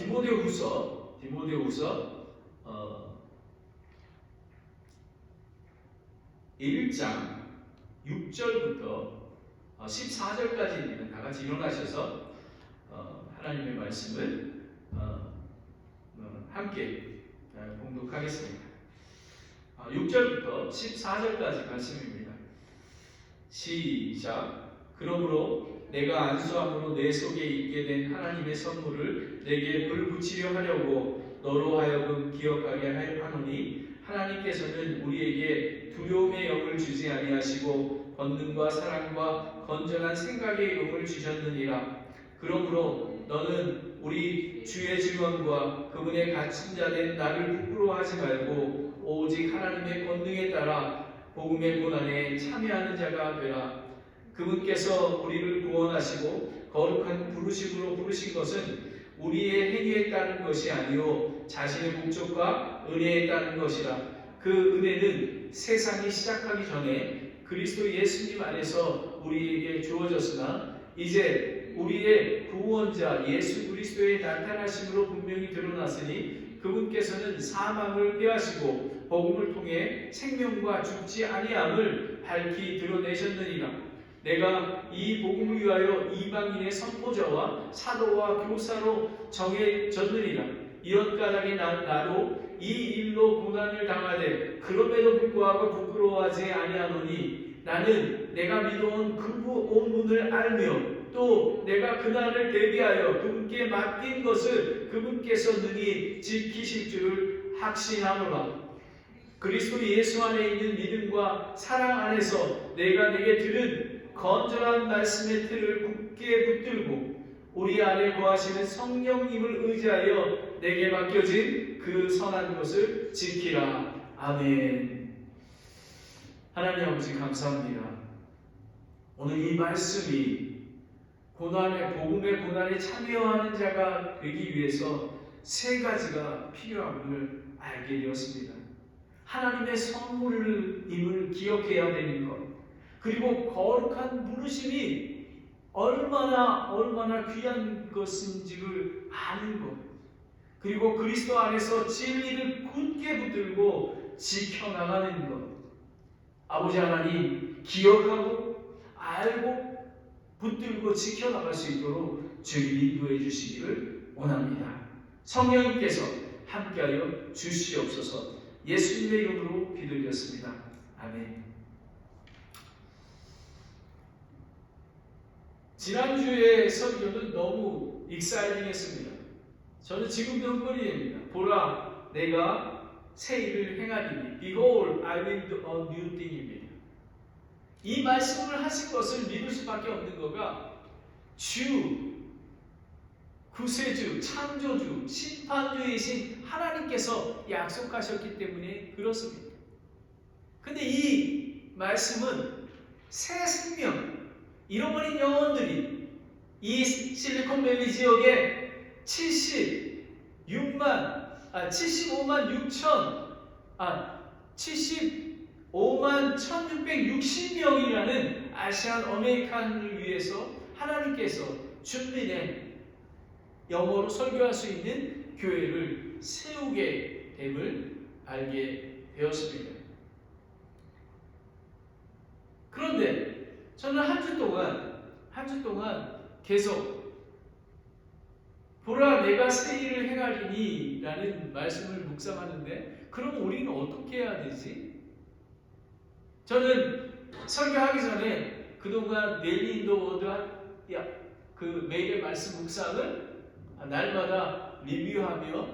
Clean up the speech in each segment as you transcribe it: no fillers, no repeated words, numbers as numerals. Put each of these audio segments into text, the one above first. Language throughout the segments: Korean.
디모데후서 1장 6절부터 14절까지입니다. 다 같이 일어나셔서 하나님의 말씀을 함께 봉독하겠습니다. 6절부터 14절까지 말씀입니다. 시작. 그러므로 내가 안수함으로 내 속에 있게 된 하나님의 선물을 내게 불붙이려 하려고 너로 하여금 기억하게 하노니 하나님께서는 우리에게 두려움의 영을 주지 아니하시고 권능과 사랑과 건전한 생각의 영을 주셨느니라. 그러므로 너는 우리 주의 증언과 그분의 갇힌 자 된 나를 부끄러워하지 말고 오직 하나님의 권능에 따라 복음의 고난에 참여하는 자가 되라. 그분께서 우리를 구원하시고 거룩한 부르심으로 부르신 것은 우리의 행위에 따른 것이 아니요 자신의 목적과 은혜에 따른 것이라. 그 은혜는 세상이 시작하기 전에 그리스도 예수님 안에서 우리에게 주어졌으나 이제 우리의 구원자 예수 그리스도의 나타나심으로 분명히 드러났으니 그분께서는 사망을 패하시고 복음을 통해 생명과 죽지 아니함을 밝히 드러내셨느니라. 내가 이 복음을 위하여 이방인의 선포자와 사도와 교사로 정해졌느니라. 이런 까닭에 나도 이 일로 고난을 당하되 그럼에도 불구하고 부끄러워하지 아니하노니 나는 내가 믿어온 그 본문을 알며 또 내가 그날을 대비하여 그분께 맡긴 것을 그분께서 능히 지키실 줄을 확신하노라. 그리스도 예수 안에 있는 믿음과 사랑 안에서 내가 내게 들은 건전한 말씀의 틀을 굳게 붙들고 우리 안에 거하시는 성령님을 의지하여 내게 맡겨진 그 선한 것을 지키라. 아멘. 하나님 아버지 감사합니다. 오늘 이 말씀이 복음의 고난에 참여하는 자가 되기 위해서 세 가지가 필요함을 알게 되었습니다. 하나님의 선물임을 기억해야 되는 것, 그리고 거룩한 부르심이 얼마나 귀한 것인지를 아는 것, 그리고 그리스도 안에서 진리를 굳게 붙들고 지켜나가는 것. 아버지 하나님, 기억하고 알고 붙들고 지켜나갈 수 있도록 주님 인도해 주시기를 원합니다. 성령님께서 함께하여 주시옵소서. 예수님의 이름으로 기도드렸습니다. 아멘. 지난주의 설교는 너무 익사이팅했습니다. 저는 지금도 흥분입니다. 보라, 내가 새 일을 행하리니 Behold, I will do a new thing입니다. 이 말씀을 하신 것을 믿을 수밖에 없는 거가 주, 구세주, 창조주, 심판주이신 하나님께서 약속하셨기 때문에 그렇습니다. 근데 이 말씀은 새 생명, 잃어버린 영혼들이 이 실리콘밸리 지역에 75만 1660명이라는 아시안 어메리칸을 위해서 하나님께서 준비된 영어로 설교할 수 있는 교회를 세우게 됨을 알게 되었습니다. 그런데 저는 한 주 동안 계속 보라 내가 새 일을 행하리니 라는 말씀을 묵상하는데 그럼 우리는 어떻게 해야 되지? 저는 설교하기 전에 그동안 데일리 인도워드 그 매일의 말씀 묵상을 날마다 리뷰하며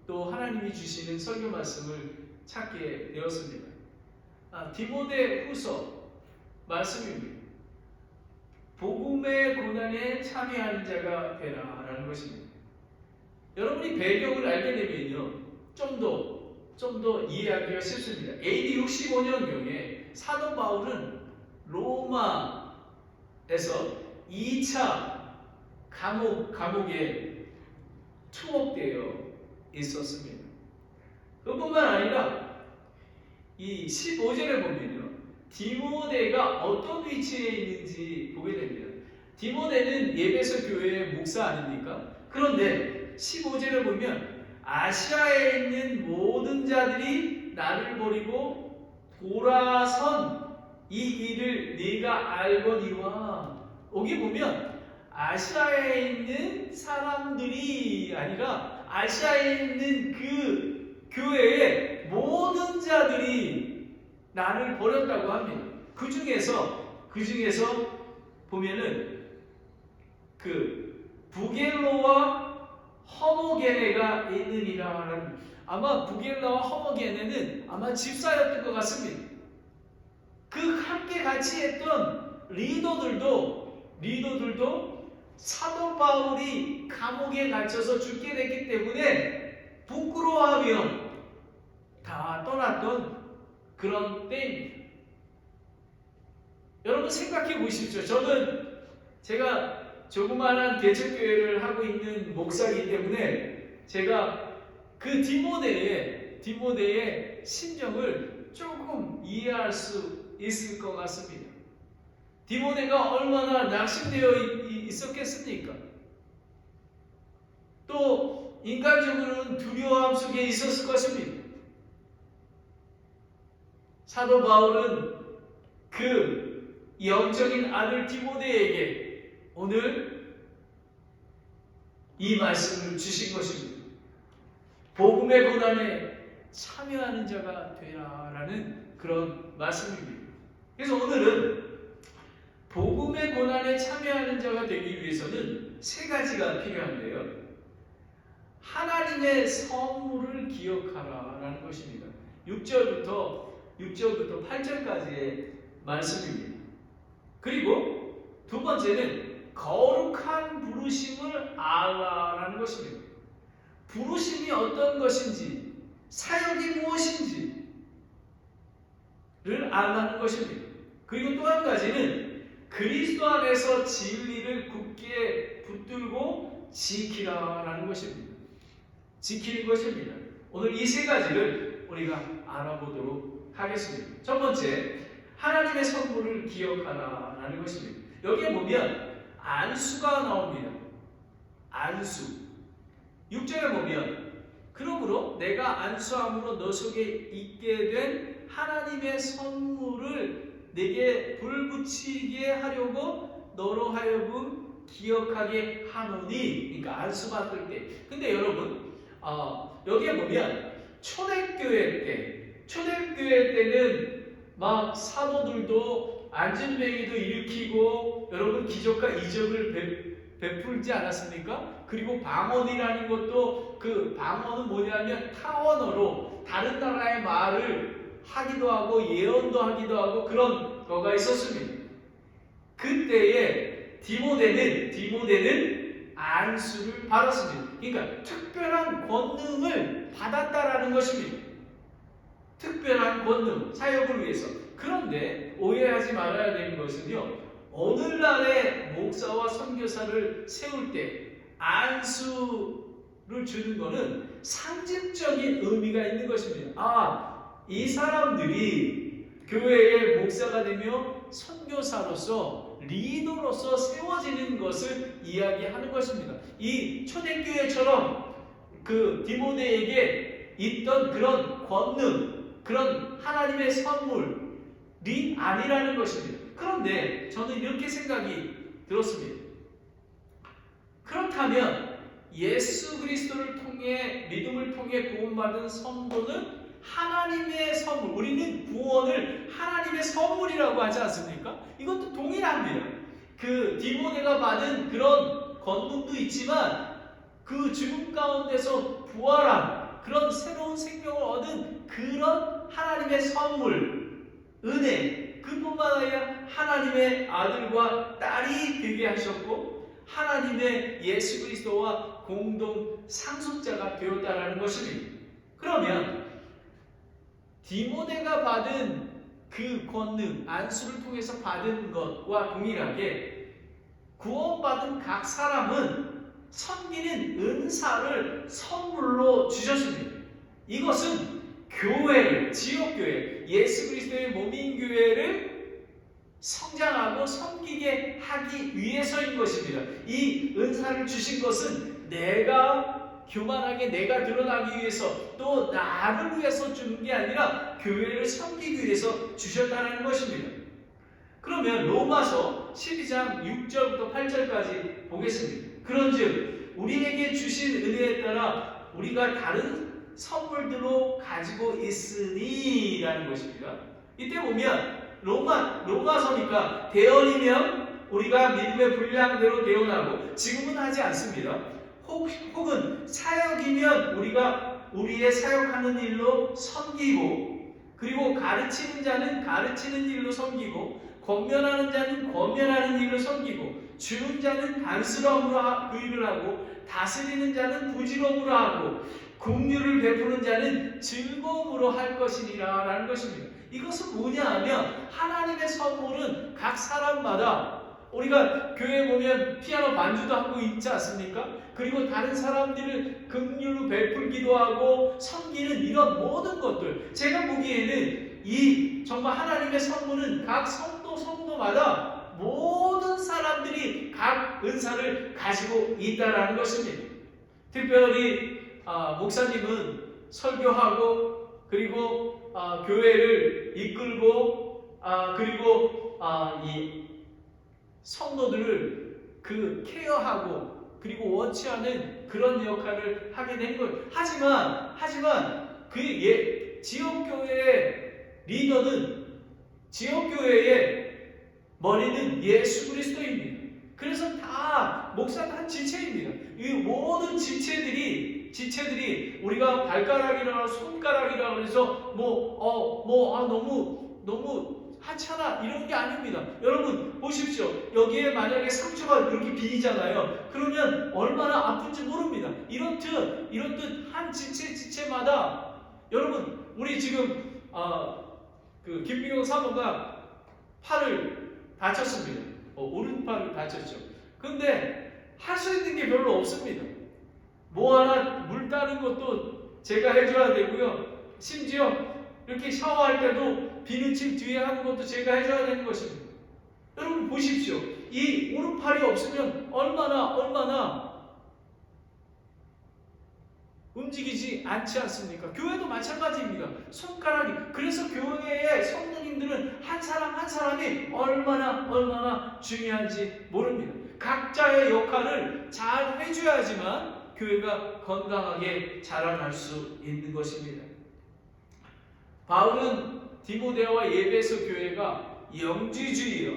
또 하나님이 주시는 설교 말씀을 찾게 되었습니다. 디모데후서 말씀입니다. 복음의 고난에 참여하는 자가 되라 라는 것입니다. 여러분이 배경을 알게 되면요 좀 더 이해하기가 쉽습니다. AD 65년경에 사도 바울은 로마에서 2차 감옥에 투옥되어 있었습니다. 그뿐만 아니라 이 15절에 보면요 디모데가 어떤 위치에 있는지 보게 됩니다. 디모데는 예배소 교회의 목사 아닙니까? 그런데 15절에 보면 아시아에 있는 모든 자들이 나를 버리고 돌아선 이 일을 네가 알거니와. 여기 보면 아시아에 있는 사람들이 아니라 아시아에 있는 그 교회의 모든 자들이 나를 버렸다고 합니다. 그 중에서 보면은 그 부겔로와 허모게네가 있느니라. 아마 부겔로와 허모게네는 아마 집사였던 것 같습니다. 그 함께 같이 했던 리더들도 사도 바울이 감옥에 갇혀서 죽게 됐기 때문에 부끄러워하며 다 떠났던 그런 때입니다. 여러분 생각해 보십시오. 제가 조그마한 개척교회를 하고 있는 목사이기 때문에 제가 그 디모데의 심정을 조금 이해할 수 있을 것 같습니다. 디모데가 얼마나 낙심되어 있었겠습니까? 또 인간적으로는 두려움 속에 있었을 것입니다. 사도 바울은 그 영적인 아들 디모데에게 오늘 이 말씀을 주신 것입니다. 복음의 고난에 참여하는 자가 되라라는 그런 말씀입니다. 그래서 오늘은 복음의 고난에 참여하는 자가 되기 위해서는 세 가지가 필요한데요. 하나님의 선물을 기억하라라는 것입니다. 6절부터 8절까지의 말씀입니다. 그리고 두 번째는 거룩한 부르심을 알라라는 것입니다. 부르심이 어떤 것인지, 사역이 무엇인지를 알라는 것입니다. 그리고 또 한 가지는 그리스도 안에서 진리를 굳게 붙들고 지키라라는 것입니다. 지키는 것입니다. 오늘 이 세 가지를 우리가 알아보도록 하겠습니다. 첫 번째, 하나님의 선물을 기억하라라는 것입니다. 여기에 보면 안수가 나옵니다. 안수. 6절에 보면 그러므로 내가 안수함으로 너 속에 있게 된 하나님의 선물을 내게 불붙이게 하려고 너로 하여금 기억하게 하노니. 그러니까 안수 받을 때. 근데 여러분 여기에 보면 초대교회 때는 막 사도들도 안전뱅이도 일으키고 여러분 기적과 이적을 베풀지 않았습니까? 그리고 방언이라는 것도 그 방언은 뭐냐면 타원어로 다른 나라의 말을 하기도 하고 예언도 하기도 하고 그런 거가 있었습니다. 그때에 디모데는 안수를 받았습니다. 그러니까 특별한 권능을 받았다라는 것입니다. 특별한 권능, 사역을 위해서. 그런데 오해하지 말아야 되는 것은요, 오늘날의 목사와 선교사를 세울 때 안수를 주는 것은 상징적인 의미가 있는 것입니다. 이 사람들이 교회의 목사가 되며 선교사로서 리더로서 세워지는 것을 이야기하는 것입니다. 이 초대교회처럼 그 디모데에게 있던 그런 권능, 그런 하나님의 선물이 아니라는 것입니다. 그런데 저는 이렇게 생각이 들었습니다. 그렇다면 예수 그리스도를 통해 믿음을 통해 구원받은 성도는 하나님의 선물, 우리는 구원을 하나님의 선물이라고 하지 않습니까? 이것도 동일합니다. 그 디모데가 받은 그런 권능도 있지만 그 죽음 가운데서 부활한 그런 새로운 생명을 얻은 그런 하나님의 선물, 은혜, 그뿐만 아니라 하나님의 아들과 딸이 되게 하셨고 하나님의 예수 그리스도와 공동 상속자가 되었다라는 것입니다. 그러면 디모데가 받은 그 권능, 안수를 통해서 받은 것과 동일하게 구원받은 각 사람은 섬기는 은사를 선물로 주셨습니다. 이것은 교회를, 지역교회, 예수 그리스도의 몸인 교회를 성장하고 섬기게 하기 위해서인 것입니다. 이 은사를 주신 것은 내가 교만하게 내가 드러나기 위해서 또 나를 위해서 주는 게 아니라 교회를 섬기기 위해서 주셨다는 것입니다. 그러면 로마서 12장 6절부터 8절까지 보겠습니다. 그런즉 우리에게 주신 은혜에 따라 우리가 다른 선물들로 가지고 있으니 라는 것입니다. 이때 보면 로마서니까 대언이면 우리가 믿음의 분량대로 대언하고 지금은 하지 않습니다. 혹은 사역이면 우리가 우리의 사역하는 일로 섬기고, 그리고 가르치는 자는 가르치는 일로 섬기고, 권면하는 자는 권면하는 일로 섬기고, 주는 자는 간스러움으로 그 일을 하고, 다스리는 자는 부지런함으로 하고, 긍휼을 베푸는 자는 즐거움으로 할 것이니라 라는 것입니다. 이것은 뭐냐 하면 하나님의 선물은 각 사람마다, 우리가 교회에 보면 피아노 반주도 하고 있지 않습니까? 그리고 다른 사람들을 긍휼로 베풀기도 하고 섬기는 이런 모든 것들, 제가 보기에는 이 정말 하나님의 선물은 각 성도마다 모든 사람들이 각 은사를 가지고 있다라는 것입니다. 특별히 목사님은 설교하고, 그리고 교회를 이끌고, 그리고 이 성도들을 그 케어하고, 그리고 원치하는 그런 역할을 하게 된 거예요. 하지만 그 지역교회의 리더는, 지역교회의 머리는 예수 그리스도입니다. 그래서 다 목사는 한 지체입니다. 이 모든 지체들이 우리가 발가락이라 손가락이라 해서 너무 하찮아 이런 게 아닙니다. 여러분 보십시오. 여기에 만약에 상처가 이렇게 비이잖아요. 그러면 얼마나 아픈지 모릅니다. 이렇듯 한 지체마다, 여러분 우리 지금 그 김민경 사모가 팔을 다쳤습니다. 오른팔을 다쳤죠. 근데 할 수 있는 게 별로 없습니다. 뭐 하나 물 따는 것도 제가 해줘야 되고요. 심지어 이렇게 샤워할 때도 비누칠 뒤에 하는 것도 제가 해줘야 되는 것입니다. 여러분 보십시오. 이 오른팔이 없으면 얼마나 움직이지 않지 않습니까? 교회도 마찬가지입니다. 손가락이. 그래서 교회의 성도님들은 한 사람 한 사람이 얼마나 중요한지 모릅니다. 각자의 역할을 잘 해줘야지만 교회가 건강하게 자라날 수 있는 것입니다. 바울은 디모데와 예배소 교회가 영지주의와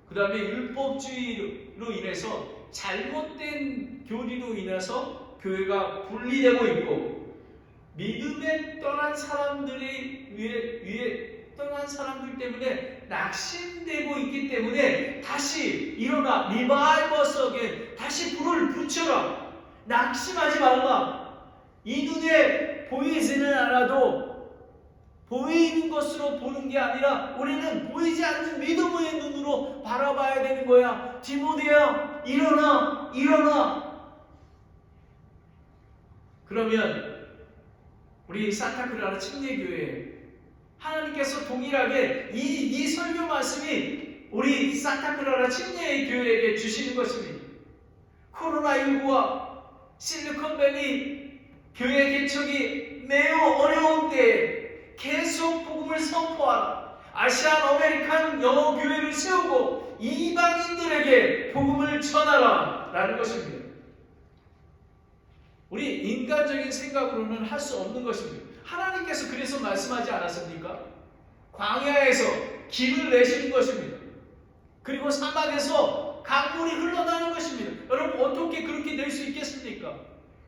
그 다음에 율법주의로 인해서 잘못된 교리로 인해서 교회가 분리되고 있고, 믿음에 떠난 사람들이 떠난 사람들 때문에 낙심되고 있기 때문에 다시 일어나, 리바이벌 속에 다시 불을 붙여라, 낙심하지 말라. 이 눈에 보이지는 않아도 보이는 것으로 보는 게 아니라 우리는 보이지 않는 믿음의 눈으로 바라봐야 되는 거야. 디모데야, 일어나. 그러면 우리 산타클라라 침례교회 하나님께서 동일하게 이 설교 말씀이 우리 산타클라라 침례교회에게 주시는 것입니다. 코로나19와 실리콘밸리 교회 개척이 매우 어려운 때에 계속 복음을 선포하라. 아시안 아메리칸 영어 교회를 세우고 이방인들에게 복음을 전하라 라는 것입니다. 우리 인간적인 생각으로는 할 수 없는 것입니다. 하나님께서 그래서 말씀하지 않았습니까? 광야에서 길을 내시는 것입니다. 그리고 사막에서 강물이 흘러나오는 것입니다. 여러분 어떻게 그렇게 될 수 있겠습니까?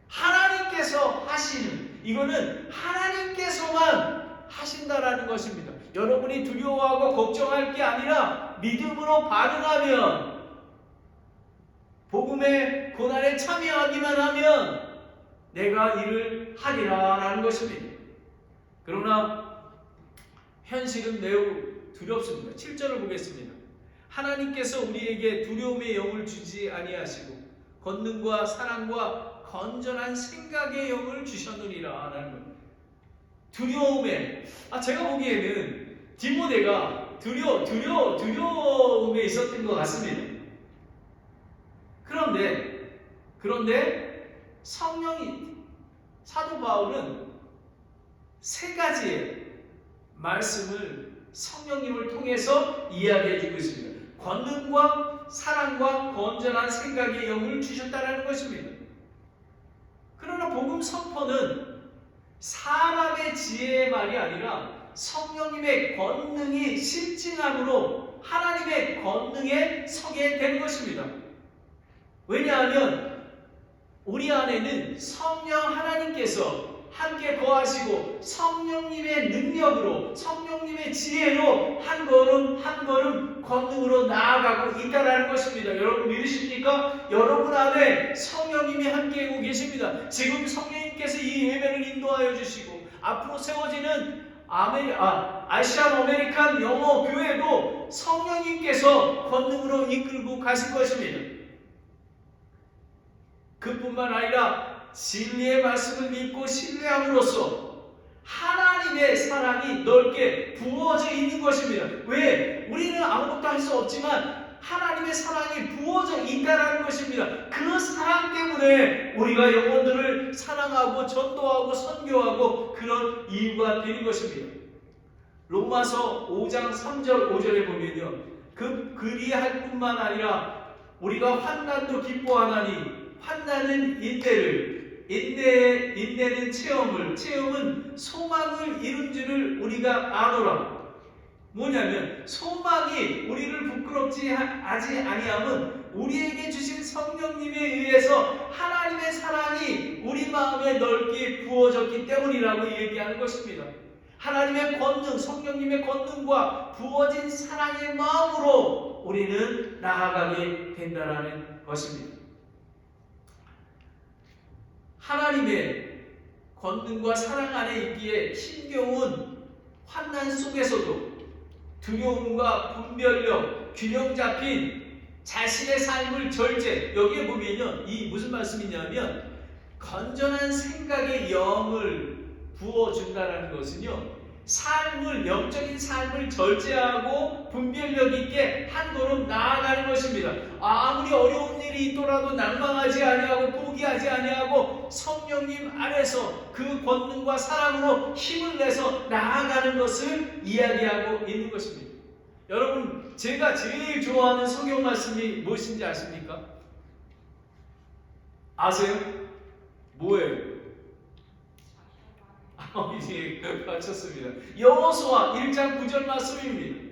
하나님께서 하시는, 이거는 하나님께서만 하신다라는 것입니다. 여러분이 두려워하고 걱정할 게 아니라 믿음으로 반응하면, 복음의 고난에 참여하기만 하면 내가 이를 하리라 라는 것입니다. 그러나 현실은 매우 두렵습니다. 7절을 보겠습니다. 하나님께서 우리에게 두려움의 영을 주지 아니하시고 권능과 사랑과 건전한 생각의 영을 주셨느니라 라는 것. 두려움에, 제가 보기에는 디모데가 두려움에 있었던 것 같습니다. 그런데 성령이 사도 바울은 세 가지의 말씀을 성령님을 통해서 이야기해 주고 있습니다. 권능과 사랑과 건전한 생각의 영을 주셨다는 것입니다. 그러나 복음 선포는 사람의 지혜의 말이 아니라 성령님의 권능이 실증함으로 하나님의 권능에 서게 되는 것입니다. 왜냐하면 우리 안에는 성령 하나님께서 함께 거하시고 성령님의 능력으로 성령님의 지혜로 한 걸음 한 걸음 권능으로 나아가고 있다는 것입니다. 여러분 믿으십니까? 여러분 안에 성령님이 함께하고 계십니다. 지금 성령님께서 이 예배를 인도하여 주시고 앞으로 세워지는 아시안 아메리칸 영어 교회도 성령님께서 권능으로 이끌고 가실 것입니다. 그뿐만 아니라 진리의 말씀을 믿고 신뢰함으로써 하나님의 사랑이 넓게 부어져 있는 것입니다. 왜? 우리는 아무것도 할 수 없지만 하나님의 사랑이 부어져 있다는 것입니다. 그 사랑 때문에 우리가 영혼들을 사랑하고 전도하고 선교하고 그런 이유가 되는 것입니다. 로마서 5장 3절 5절에 보면요, 그리할 뿐만 아니라 우리가 환난도 기뻐하나니 환난은 인내는 체험은 소망을 이룬 줄을 우리가 아노라. 뭐냐면 소망이 우리를 부끄럽지 하지 아니함은 우리에게 주신 성령님에 의해서 하나님의 사랑이 우리 마음에 넓게 부어졌기 때문이라고 얘기하는 것입니다. 하나님의 권능, 성령님의 권능과 부어진 사랑의 마음으로 우리는 나아가게 된다는 것입니다. 하나님의 권능과 사랑 안에 있기에 힘겨운 환난 속에서도 두려움과 분별력, 균형 잡힌 자신의 삶을 절제. 여기에 보면요, 이 무슨 말씀이냐면 건전한 생각의 영을 부어준다는 것은요, 영적인 삶을 절제하고 분별력 있게 한 걸음 나아가는 것입니다. 아무리 어려운 일이 있더라도 낭망하지 아니하고 포기하지 아니하고 성령님 안에서 그 권능과 사랑으로 힘을 내서 나아가는 것을 이야기하고 있는 것입니다. 여러분, 제가 제일 좋아하는 성경 말씀이 무엇인지 아십니까? 아세요? 뭐예요? 이제 맞췄습니다. 여호수아 1장 9절 말씀입니다.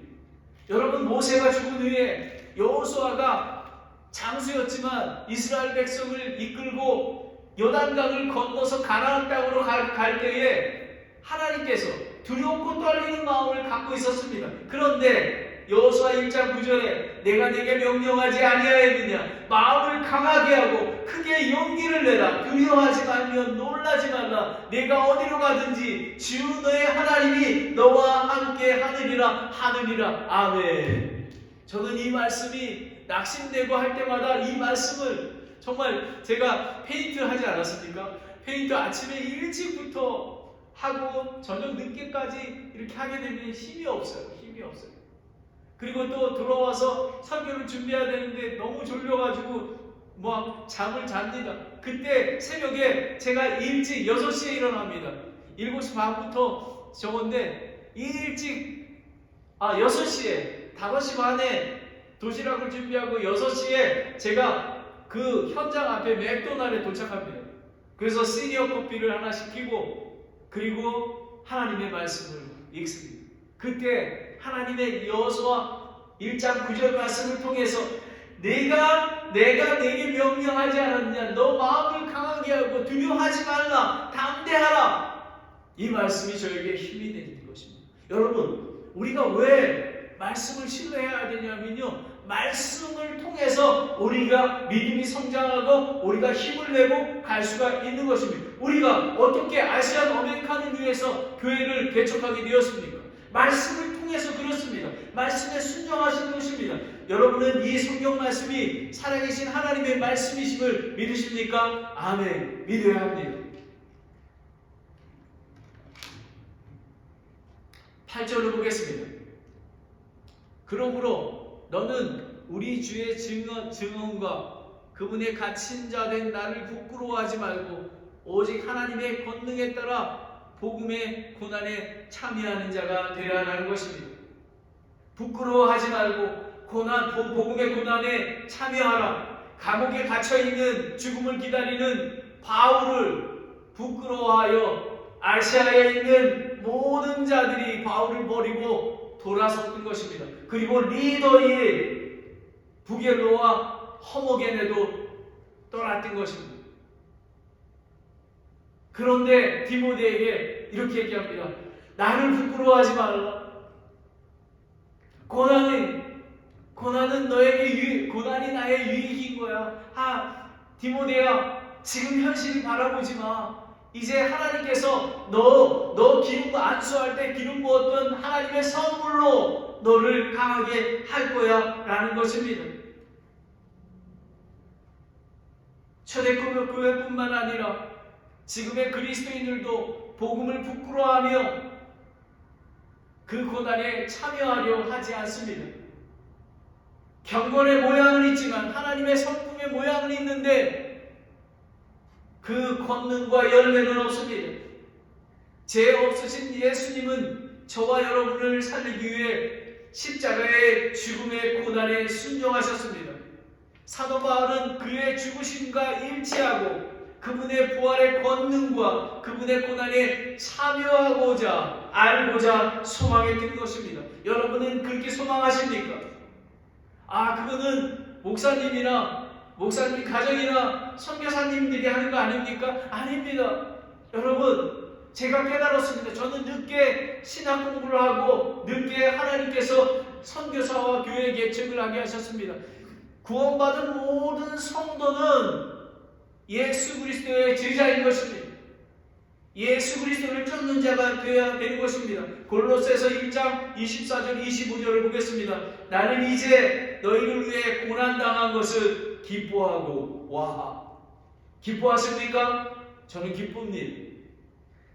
여러분, 모세가 죽은 후에 여호수아가 장수였지만 이스라엘 백성을 이끌고 요단강을 건너서 가나안 땅으로 갈 때에 하나님께서 두렵고 떨리는 마음을 갖고 있었습니다. 그런데 여호수아 1장 9절에 내가 네게 명령하지 아니하였느냐, 마음을 강하게 하고 크게 용기를 내라, 두려워하지 말며 놀라지 말라, 내가 어디로 가든지 주 너의 하나님이 너와 함께 하느니라. 아멘. 저는 이 말씀이 낙심되고 할 때마다 이 말씀을 정말 제가 페인트 하지 않았습니까? 페인트 아침에 일찍부터 하고 저녁 늦게까지 이렇게 하게 되면 힘이 없어요. 그리고 또 들어와서 설교를 준비해야 되는데 너무 졸려가지고 막 잠을 잡니다. 그때 새벽에 제가 일찍 6시에 일어납니다. 7시 반부터 적었는데 일찍 6시에 5시 반에 도시락을 준비하고 6시에 제가 그 현장 앞에 맥도날드에 도착합니다. 그래서 시니어 커피를 하나 시키고 그리고 하나님의 말씀을 읽습니다. 그때 하나님의 여호수아 1장 9절 말씀을 통해서 내가 내게 명령하지 않았느냐, 너 마음을 강하게 하고 두려워하지 말라, 담대하라, 이 말씀이 저에게 힘이 되는 것입니다. 여러분, 우리가 왜 말씀을 신뢰해야 되냐면요, 말씀을 통해서 우리가 믿음이 성장하고 우리가 힘을 내고 갈 수가 있는 것입니다. 우리가 어떻게 아시안 아메리칸을 위해서 교회를 개척하게 되었습니까? 말씀을 통해서 그렇습니다. 말씀에 순종하시는 것입니다. 여러분은 이 성경 말씀이 살아계신 하나님의 말씀이심을 믿으십니까? 아멘. 믿어야 합니다. 8절을 보겠습니다. 그러므로 너는 우리 주의 증언과 그분의 갇힌 자 된 나를 부끄러워하지 말고 오직 하나님의 권능에 따라 복음의 고난에 참여하는 자가 되라는 것입니다. 부끄러워하지 말고 복음의 고난에 참여하라. 감옥에 갇혀있는 죽음을 기다리는 바울을 부끄러워하여 아시아에 있는 모든 자들이 바울을 버리고 돌아섰던 것입니다. 그리고 리더의 부겔로와 허모게네도 떠났던 것입니다. 그런데 디모데에게 이렇게 얘기합니다. 나를 부끄러워하지 말라. 고난은 너에게 고난이 나의 유익인 거야. 디모데야, 지금 현실을 바라보지 마. 이제 하나님께서 너 기름 안수할 때 기름 부었던 하나님의 선물로 너를 강하게 할 거야 라는 것입니다. 초대교회뿐만 아니라 지금의 그리스도인들도 복음을 부끄러워하며 그 고난에 참여하려 하지 않습니다. 경건의 모양은 있지만 하나님의 성품의 모양은 있는데 그 권능과 열매는 없습니다. 죄 없으신 예수님은 저와 여러분을 살리기 위해 십자가의 죽음의 고난에 순종하셨습니다. 사도 바울은 그의 죽으심과 일치하고 그분의 부활의 권능과 그분의 고난에 참여하고자 알고자 소망했던 것입니다. 여러분은 그렇게 소망하십니까? 그거는 목사님 가정이나 선교사님들이 하는 거 아닙니까? 아닙니다. 여러분, 제가 깨달았습니다. 저는 늦게 신학 공부를 하고 늦게 하나님께서 선교사와 교회 개척을 하게 하셨습니다. 구원받은 모든 성도는 예수 그리스도의 제자인 것입니다. 예수 그리스도를 쫓는 자가 되어야 되는 것입니다. 골로새서 1장 24절 25절을 보겠습니다. 나는 이제 너희를 위해 고난당한 것을 기뻐하고 기뻐하십니까? 저는 기쁩니다.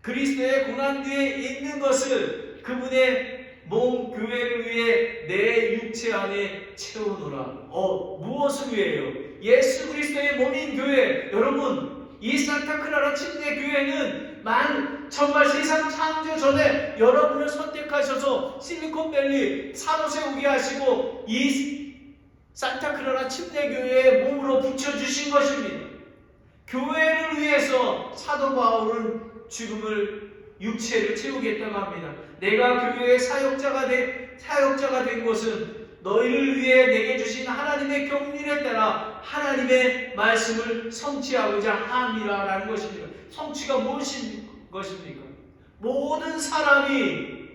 그리스도의 고난 뒤에 있는 것을 그분의 몸 교회를 위해 내 육체 안에 채우노라. 무엇을 위해요? 예수 그리스도의 몸인 교회. 여러분, 이 산타클라라 침대 교회는 정말 세상 창조 전에 여러분을 선택하셔서 실리콘밸리 산호세 오게 하시고 이 산타클라라 침대 교회의 몸으로 붙여주신 것입니다. 교회를 위해서 사도 바울은 육체를 채우겠다고 합니다. 내가 교회의 사역자가 된 것은 너희를 위해 내게 주신 하나님의 경륜에 따라 하나님의 말씀을 성취하고자 함이라는 것입니다. 성취가 무엇인 것입니까? 모든 사람이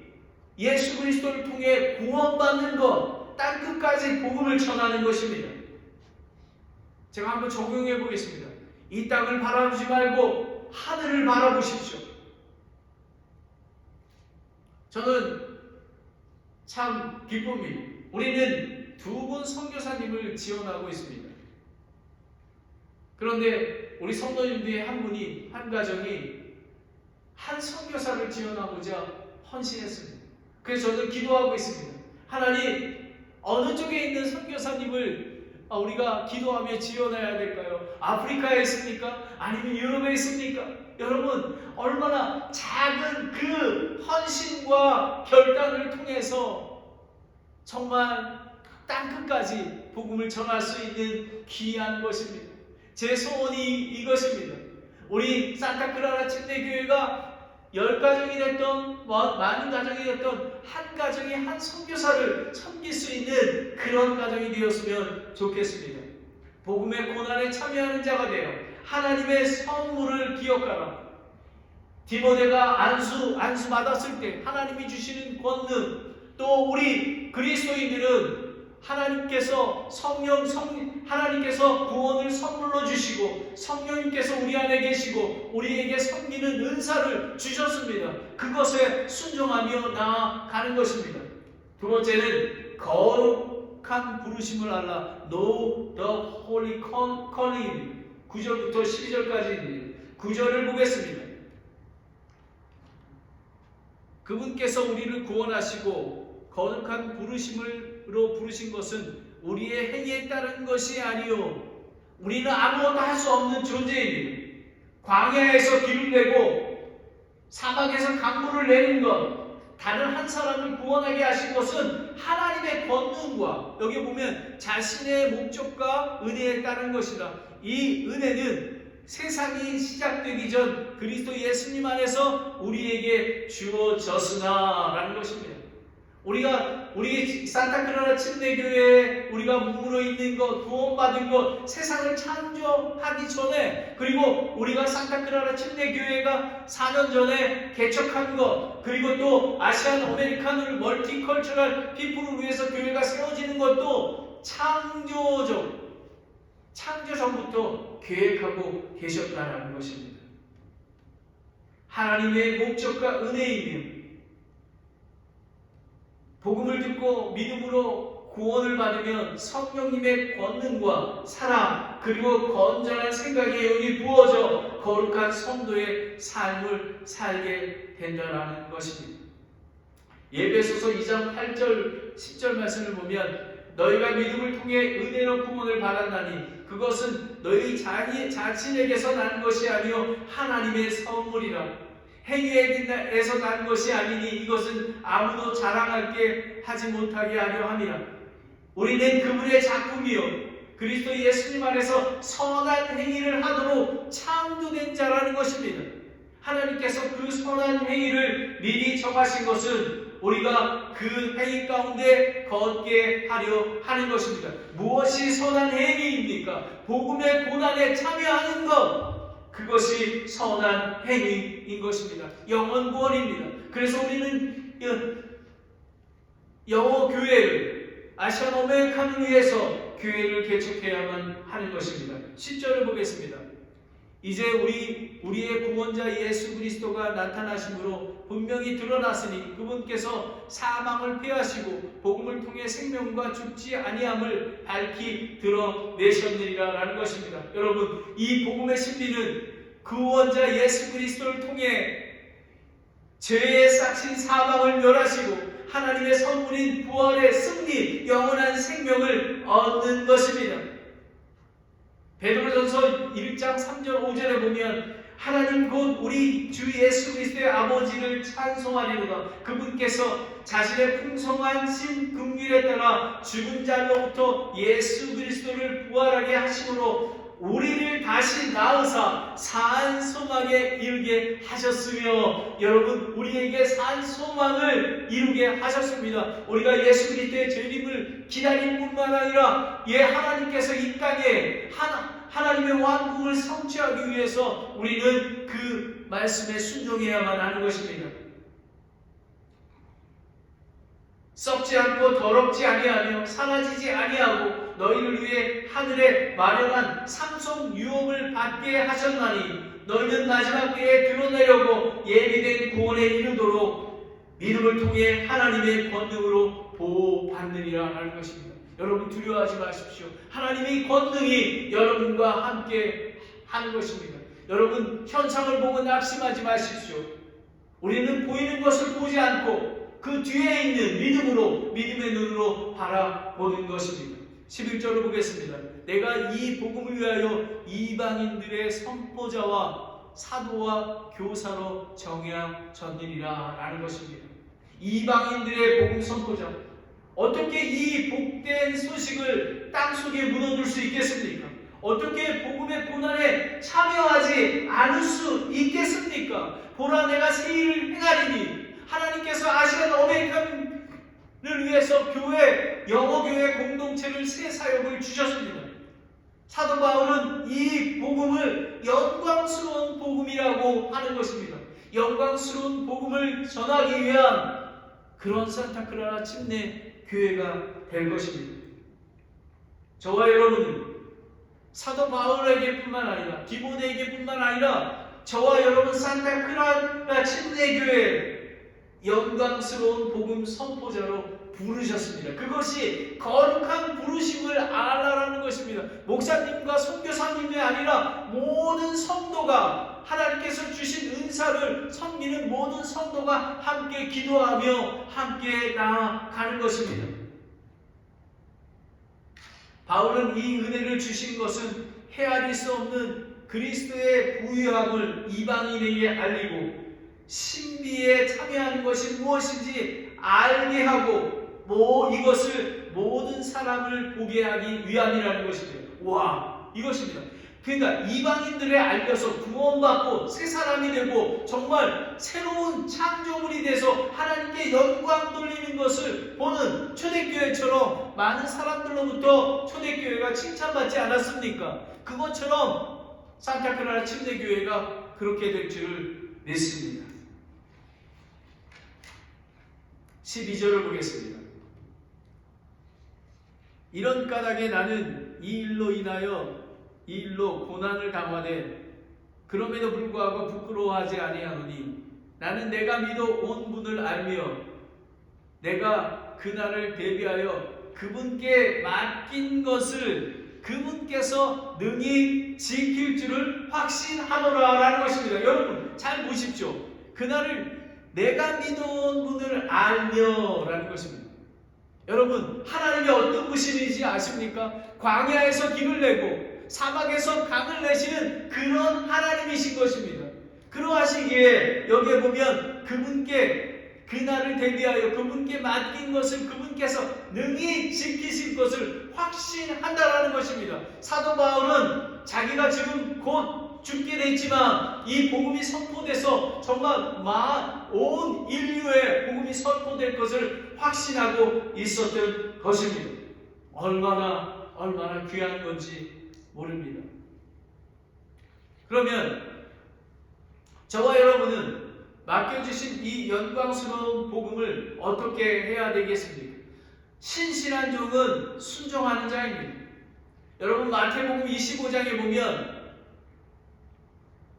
예수 그리스도를 통해 구원받는 것, 땅끝까지 복음을 전하는 것입니다. 제가 한번 적용해 보겠습니다. 이 땅을 바라보지 말고 하늘을 바라보십시오. 저는 참 기쁩니다. 우리는 2분 선교사님을 지원하고 있습니다. 그런데 우리 성도님들의 한 가정이 한 선교사를 지원하고자 헌신했습니다. 그래서 저는 기도하고 있습니다. 하나님, 어느 쪽에 있는 선교사님을 우리가 기도하며 지원해야 될까요? 아프리카에 있습니까? 아니면 유럽에 있습니까? 여러분, 얼마나 작은 그 헌신과 결단을 통해서 정말 땅끝까지 복음을 전할 수 있는 귀한 것입니다. 제 소원이 이것입니다. 우리 산타클라라 침대교회가 10가정이 됐던 많은 가정이 됐던 한 가정이 한 선교사를 섬길 수 있는 그런 가정이 되었으면 좋겠습니다. 복음의 고난에 참여하는 자가 되어 하나님의 선물을 기억하라. 디모데가 안수 받았을 때 하나님이 주시는 권능, 또 우리 그리스도인들은 하나님께서 하나님께서 구원을 선물로 주시고 성령님께서 우리 안에 계시고 우리에게 섬기는 은사를 주셨습니다. 그것에 순종하며 나아가는 것입니다. 두 번째는 거룩한 부르심을 알라. Know the holy calling. 9절부터 12절까지입니다. 9절을 보겠습니다. 그분께서 우리를 구원하시고 거룩한 부르심으로 부르신 것은 우리의 행위에 따른 것이 아니요 우리는 아무것도 할 수 없는 존재입니다. 광야에서 기름 내고 사막에서 강물을 내는 것, 다른 한 사람을 구원하게 하신 것은 하나님의 권능과, 여기 보면 자신의 목적과 은혜에 따른 것이라. 이 은혜는 세상이 시작되기 전 그리스도 예수님 안에서 우리에게 주어졌으나 라는 것입니다. 우리 산타클라라 침례교회에 우리가 머물러 있는 것, 구원받은 것, 세상을 창조하기 전에, 그리고 우리가 산타클라라 침례교회가 4년 전에 개척한 것, 그리고 또 아시안 아메리칸을 멀티컬처럴 피플을 위해서 교회가 세워지는 것도 창조 전부터 계획하고 계셨다는 것입니다. 하나님의 목적과 은혜이며 복음을 듣고 믿음으로 구원을 받으면 성령님의 권능과 사랑, 그리고 건전한 생각이 여기 부어져 거룩한 성도의 삶을 살게 된다는 것입니다. 에베소서 2장 8절 10절 말씀을 보면 너희가 믿음을 통해 은혜로 구원을 받았나니 그것은 너희 자신에게서 난 것이 아니요 하나님의 선물이라. 행위에서 난 것이 아니니 이것은 아무도 자랑하게 하지 못하게 하려 함이라. 우리는 그분의 작품이요 그리스도 예수님 안에서 선한 행위를 하도록 창조된 자라는 것입니다. 하나님께서 그 선한 행위를 미리 정하신 것은 우리가 그 행위 가운데 걷게 하려 하는 것입니다. 무엇이 선한 행위입니까? 복음의 고난에 참여하는 것, 그것이 선한 행위인 것입니다. 영원 구원입니다. 그래서 우리는 영어 교회를, 아시안 아메리칸을 위해서 교회를 개척해야만 하는 것입니다. 10절을 보겠습니다. 이제 우리의 구원자 예수 그리스도가 나타나심으로 분명히 드러났으니 그분께서 사망을 패하시고 복음을 통해 생명과 죽지 아니함을 밝히 드러내셨느니라라는 것입니다. 여러분, 이 복음의 진리는 구원자 예수 그리스도를 통해 죄의 싹신 사망을 멸하시고 하나님의 선물인 부활의 승리, 영원한 생명을 얻는 것입니다. 베드로전서 1장 3절 5절에 보면 하나님 곧 우리 주 예수 그리스도의 아버지를 찬송하리로다. 그분께서 자신의 풍성한 신긍휼에 따라 죽은 자로부터 예수 그리스도를 부활하게 하심으로 우리를 다시 낳으사 산 소망에 이르게 하셨으며, 여러분, 우리에게 산 소망을 이루게 하셨습니다. 우리가 예수 그리스도의 재림을 기다릴 뿐만 아니라 하나님께서 이 땅에 하나님의 왕국을 성취하기 위해서 우리는 그 말씀에 순종해야만 하는 것입니다. 썩지 않고 더럽지 아니하며 사라지지 아니하고 너희를 위해 하늘에 마련한 삼성 유업을 받게 하셨나니 너희는 마지막 때에 드러내려고 예비된 구원에 이르도록 믿음을 통해 하나님의 권능으로 보호받느니라 하는 것입니다. 여러분, 두려워하지 마십시오. 하나님의 권능이 여러분과 함께 하는 것입니다. 여러분, 현상을 보고 낙심하지 마십시오. 우리는 보이는 것을 보지 않고 그 뒤에 있는 믿음의 눈으로 바라보는 것입니다. 11절을 보겠습니다. 내가 이 복음을 위하여 이방인들의 선포자와 사도와 교사로 정해졌느니라 라는 것입니다. 이방인들의 복음 선포자, 어떻게 이 복된 소식을 땅속에 묻어둘 수 있겠습니까? 어떻게 복음의 고난에 참여하지 않을 수 있겠습니까? 보라, 내가 새 일을 행하리니. 하나님께서 아시안 아메리칸을 위해서 영어 교회 공동체를 새 사역을 주셨습니다. 사도 바울은 이 복음을 영광스러운 복음이라고 하는 것입니다. 영광스러운 복음을 전하기 위한 그런 산타클라라 침례 교회가 될 것입니다. 저와 여러분은 사도 바울에게 뿐만 아니라 디모데에게 뿐만 아니라 저와 여러분 산타클라라 침례 교회 영광스러운 복음 선포자로 부르셨습니다. 그것이 거룩한 부르심을 알라라는 것입니다. 목사님과 선교사님이 아니라 모든 성도가, 하나님께서 주신 은사를 섬기는 모든 성도가 함께 기도하며 함께 나아가는 것입니다. 바울은 이 은혜를 주신 것은 헤아릴 수 없는 그리스도의 부유함을 이방인에게 알리고 신비에 참여하는 것이 무엇인지 알게 하고 이것을 모든 사람을 보게 하기 위함이라는 것입니다. 와, 이것입니다. 그러니까 이방인들에 알려서 구원받고 새 사람이 되고 정말 새로운 창조물이 돼서 하나님께 영광 돌리는 것을 보는 초대교회처럼 많은 사람들로부터 초대교회가 칭찬받지 않았습니까? 그것처럼 산타클라라 침례교회가 그렇게 될 줄을 믿습니다. 12절을 보겠습니다. 이런 까닭에 나는 이 일로 고난을 당하되 그럼에도 불구하고 부끄러워하지 아니하노니 나는 내가 믿어 온 분을 알며 내가 그날을 대비하여 그분께 맡긴 것을 그분께서 능히 지킬 줄을 확신하노라 라는 것입니다. 여러분 잘 보십시오. 그날을 내가 믿어 온 분을 알며 라는 것입니다. 여러분 하나님이 어떤 분이신지 아십니까? 광야에서 길을 내고 사막에서 강을 내시는 그런 하나님이신 것입니다. 그러하시기에 여기에 보면 그분께 그날을 대비하여 그분께 맡긴 것을 그분께서 능히 지키실 것을 확신한다라는 것입니다. 사도 바울은 자기가 지금 곧 죽게 됐지만 이 복음이 선포돼서 정말 온 인류의 복음이 선포될 것을 확신하고 있었던 것입니다. 얼마나 귀한 건지 모릅니다. 그러면 저와 여러분은 맡겨주신 이 영광스러운 복음을 어떻게 해야 되겠습니까? 신실한 종은 순종하는 자입니다. 여러분 마태복음 25장에 보면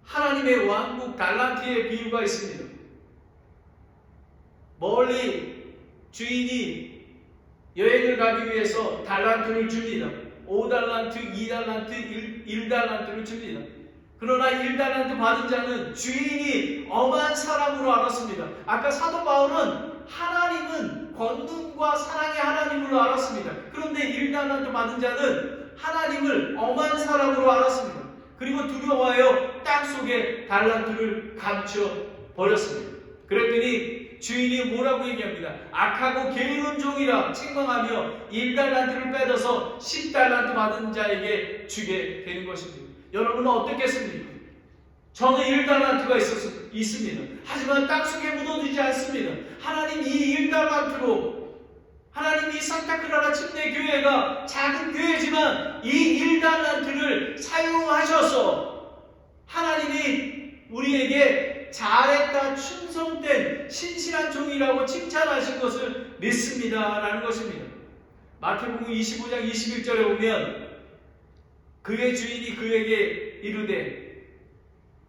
하나님의 왕국 달란트의 비유가 있습니다. 멀리 주인이 여행을 가기 위해서 달란트를 줍니다. 5달란트, 2달란트, 1달란트를 줍니다. 그러나 1달란트 받은 자는 주인이 엄한 사람으로 알았습니다. 아까 사도 바울은 하나님은 권능과 사랑의 하나님으로 알았습니다. 그런데 1달란트 받은 자는 하나님을 엄한 사람으로 알았습니다. 그리고 두려워하여 땅속에 달란트를 감춰 버렸습니다. 그랬더니 주인이 뭐라고 얘기합니다. 악하고 게으른 종이라 책망하며 1달란트를 빼앗아서 10달란트 받은 자에게 주게 되는 것입니다. 여러분은 어떻겠습니까? 저는 1달란트가 있습니다. 하지만 땅속에 묻어두지 않습니다. 하나님 이 1달란트로 하나님 이 산타클라라 침례교회가 작은 교회지만 이 1달란트를 사용하셔서 하나님이 우리에게 잘했다 충성된 신실한 종이라고 칭찬하신 것을 믿습니다 라는 것입니다. 마태복음 25장 21절에 보면 그의 주인이 그에게 이르되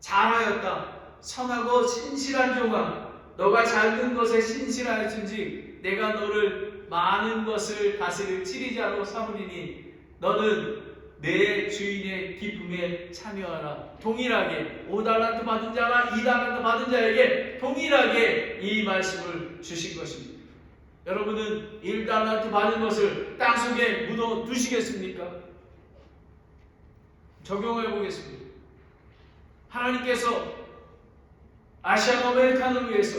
잘하였다 선하고 신실한 종아 너가 작은 것에 신실하였은지 내가 너를 많은 것을 다스릴 지리자로 삼으리니 너는 내 주인의 기쁨에 참여하라. 동일하게 5달란트 받은 자나 2달란트 받은 자에게 동일하게 이 말씀을 주신 것입니다. 여러분은 1달란트 받은 것을 땅속에 묻어 두시겠습니까? 적용해 보겠습니다. 하나님께서 아시안 아메리칸을 위해서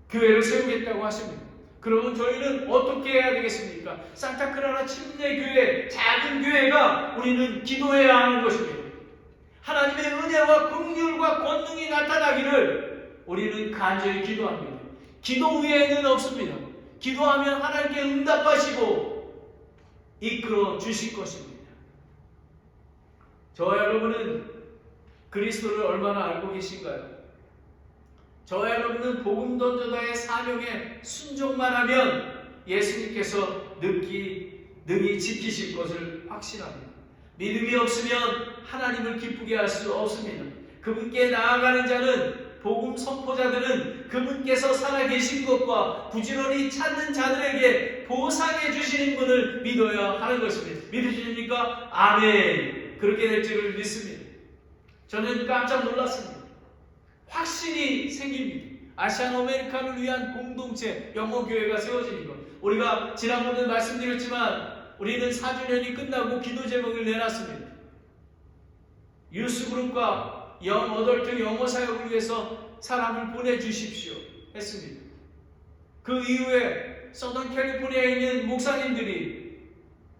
교회를 세우겠다고 하십니다. 그러면 저희는 어떻게 해야 되겠습니까? 산타클라라 침례교회 작은 교회가 우리는 기도해야 하는 것입니다. 하나님의 은혜와 긍휼과 권능이 나타나기를 우리는 간절히 기도합니다. 기도 외에는 없습니다. 기도하면 하나님께 응답하시고 이끌어 주실 것입니다. 저와 여러분은 그리스도를 얼마나 알고 계신가요? 저와 여러분은 복음 전도자의 사명에 순종만 하면 예수님께서 능히 지키실 것을 확신합니다. 믿음이 없으면 하나님을 기쁘게 할 수 없습니다. 그분께 나아가는 자는 복음 선포자들은 그분께서 살아계신 것과 부지런히 찾는 자들에게 보상해 주시는 분을 믿어야 하는 것입니다. 믿으십니까? 아멘. 그렇게 될 줄을 믿습니다. 저는 깜짝 놀랐습니다. 확신이 생깁니다. 아시안 아메리칸을 위한 공동체 영어교회가 세워지는 것. 우리가 지난번에 말씀드렸지만 우리는 4주년이 끝나고 기도 제목을 내놨습니다. 유스그룹과 어덜트 영어 사역을 위해서 사람을 보내주십시오 했습니다. 그 이후에 서던 캘리포니아에 있는 목사님들이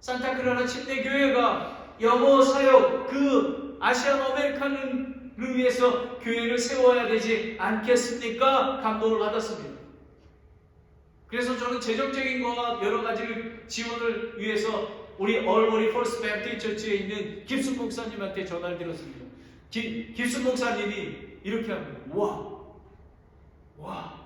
산타클라라 침례교회가 영어 사역 그 아시안 아메리칸을 위해서 교회를 세워야 되지 않겠습니까? 감동을 받았습니다. 그래서 저는 재정적인 것과 여러 가지를 지원을 위해서 우리 얼버리 퍼스트 배프티스트 처치에 있는 깁슨 목사님한테 전화를 드렸습니다. 깁슨 목사님이 이렇게 합니다. 와.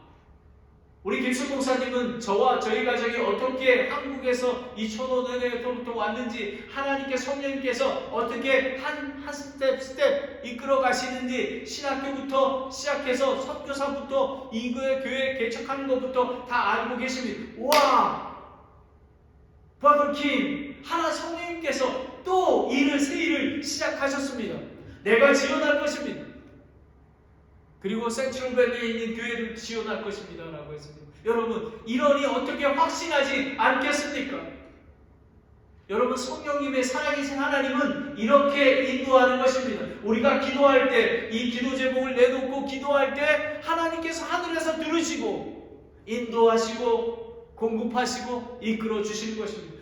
우리 깁슨 목사님은 저와 저희 가정이 어떻게 한국에서 2005년에부터 왔는지 하나님께 성령님께서 어떻게 한 스텝 이끌어 가시는지 신학교부터 시작해서 선교사부터 이거의 교회 개척하는 것부터 다 알고 계십니다. 와! 브라더 킴, 하나 성령님께서 또 새 일을 시작하셨습니다. 내가 지원할 것입니다. 그리고 센트럴밸리에 있는 교회를 지원할 것입니다 라고 했습니다. 여러분, 이러니 어떻게 확신하지 않겠습니까? 여러분, 성령님의 살아계신 하나님은 이렇게 인도하는 것입니다. 우리가 기도할 때, 이 기도 제목을 내놓고 기도할 때 하나님께서 하늘에서 들으시고 인도하시고 공급하시고 이끌어 주시는 것입니다.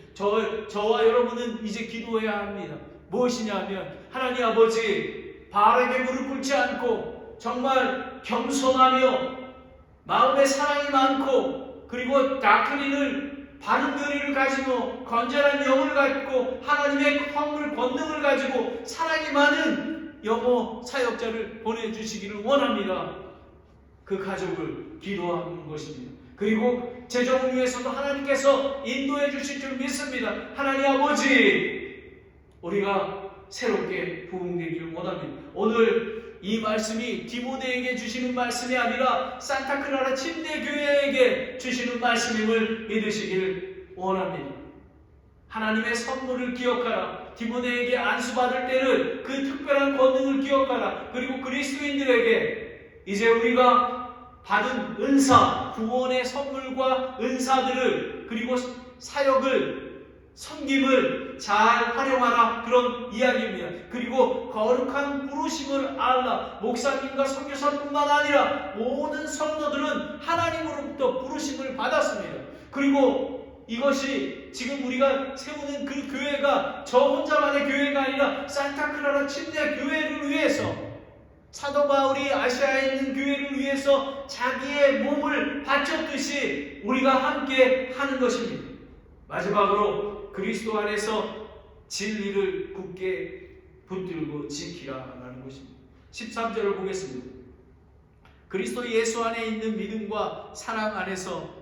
저와 여러분은 이제 기도해야 합니다. 무엇이냐 하면 하나님 아버지, 바알에게 무릎 꿇지 않고 정말 겸손하며 마음에 사랑이 많고 그리고 다크린을 바른 교리를 가지고 건전한 영을 갖고 하나님의 화물 권능을 가지고 사랑이 많은 영어 사역자를 보내주시기를 원합니다. 그 가족을 기도하는 것입니다. 그리고 재정을 위해서도 하나님께서 인도해 주실 줄 믿습니다. 하나님 아버지, 우리가 새롭게 부흥되기를 원합니다. 오늘 이 말씀이 디모데에게 주시는 말씀이 아니라 산타클라라 침례교회에게 주시는 말씀임을 믿으시길 원합니다. 하나님의 선물을 기억하라. 디모데에게 안수받을 때는 그 특별한 권능을 기억하라. 그리고 그리스도인들에게 이제 우리가 받은 은사, 구원의 선물과 은사들을 그리고 사역을 섬김을 잘 활용하라, 그런 이야기입니다. 그리고 거룩한 부르심을 알라. 목사님과 선교사뿐만 아니라 모든 성도들은 하나님으로부터 부르심을 받았습니다. 그리고 이것이 지금 우리가 세우는 그 교회가 저 혼자만의 교회가 아니라 산타클라라 침례 교회를 위해서, 사도 바울이 아시아에 있는 교회를 위해서 자기의 몸을 바쳤듯이 우리가 함께 하는 것입니다. 마지막으로 그리스도 안에서 진리를 굳게 붙들고 지키라라는 것입니다. 13절을 보겠습니다. 그리스도 예수 안에 있는 믿음과 사랑 안에서